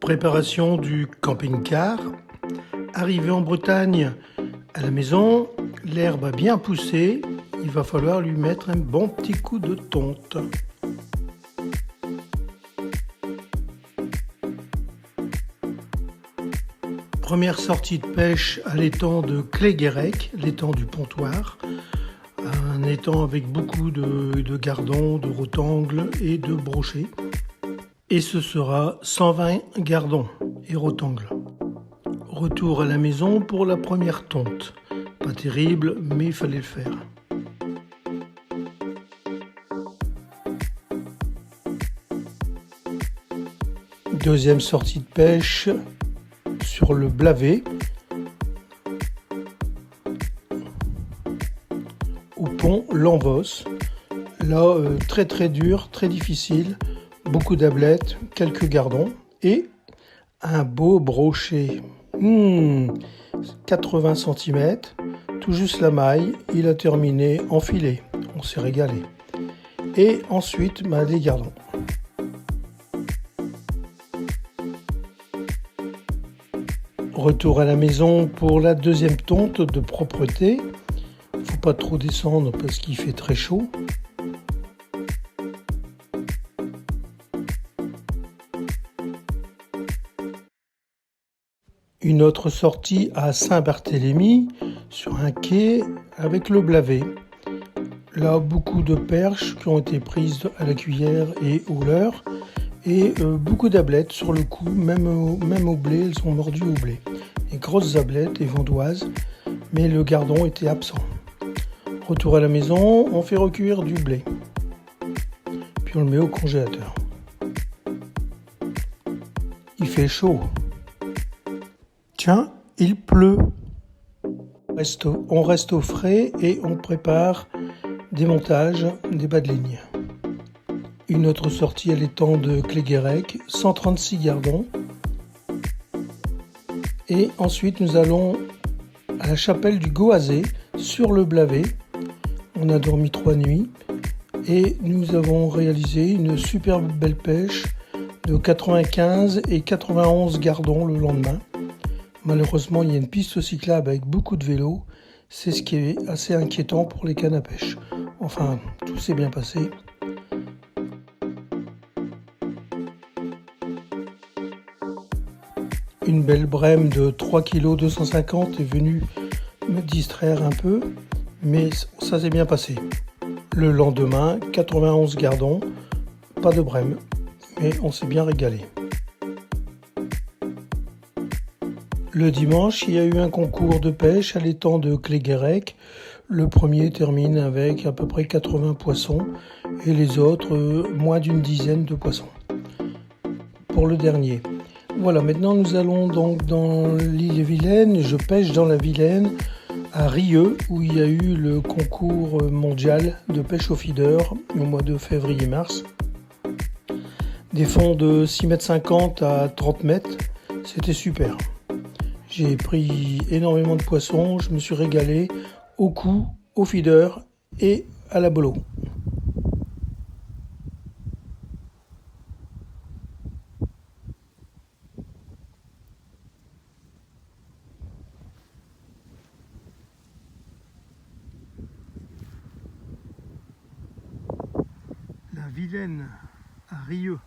Préparation du camping-car. Arrivé en Bretagne à la maison, l'herbe a bien poussé, il va falloir lui mettre un bon petit coup de tonte. Première sortie de pêche à l'étang de Cléguérec, l'étang du Pontoir. Un étang avec beaucoup de gardons, de rotangles et de brochets. Et ce sera 120 gardons et rotangles. Retour à la maison pour la première tonte. Pas terrible, mais il fallait le faire. Deuxième sortie de pêche sur le Blavet, au pont Lanvos. Là, très dur, très difficile, beaucoup d'ablettes, quelques gardons et un beau brochet. 80 cm, tout juste la maille, il a terminé en filet, on s'est régalé. Et ensuite, les gardons. Retour à la maison pour la deuxième tonte de propreté. Faut pas trop descendre parce qu'il fait très chaud. Une autre sortie à Saint-Barthélemy, sur un quai avec le Blavet. Là, beaucoup de perches qui ont été prises à la cuillère et au leurre. Et beaucoup d'ablettes sur le coup, même au blé, elles sont mordues au blé. Des grosses ablettes et vandoises, mais le gardon était absent. Retour à la maison, on fait recuire du blé. Puis on le met au congélateur. Il fait chaud. Tiens, il pleut. On reste au frais et on prépare des montages, des bas de ligne. Une autre sortie à l'étang de Cléguérec, 136 gardons. Et ensuite nous allons à la chapelle du Goazé, sur le Blavet. On a dormi 3 nuits et nous avons réalisé une superbe belle pêche de 95 et 91 gardons le lendemain. Malheureusement, il y a une piste cyclable avec beaucoup de vélos. C'est ce qui est assez inquiétant pour les cannes à pêche. Enfin, tout s'est bien passé. Une belle brème de 3 kg 250 est venue me distraire un peu, mais ça s'est bien passé. Le lendemain, 91 gardons, pas de brème, mais on s'est bien régalé. Le dimanche, il y a eu un concours de pêche à l'étang de Cléguérec. Le premier termine avec à peu près 80 poissons et les autres moins d'une dizaine de poissons. Pour le dernier. Voilà, maintenant nous allons donc dans l'île-et-Vilaine. Je pêche dans la Vilaine, à Rieux, où il y a eu le concours mondial de pêche au feeder au mois de février-mars. Des fonds de 6,50 m à 30 mètres, c'était super. J'ai pris énormément de poissons, je me suis régalé au coup, au feeder et à la bolo. La Vilaine à Rieux.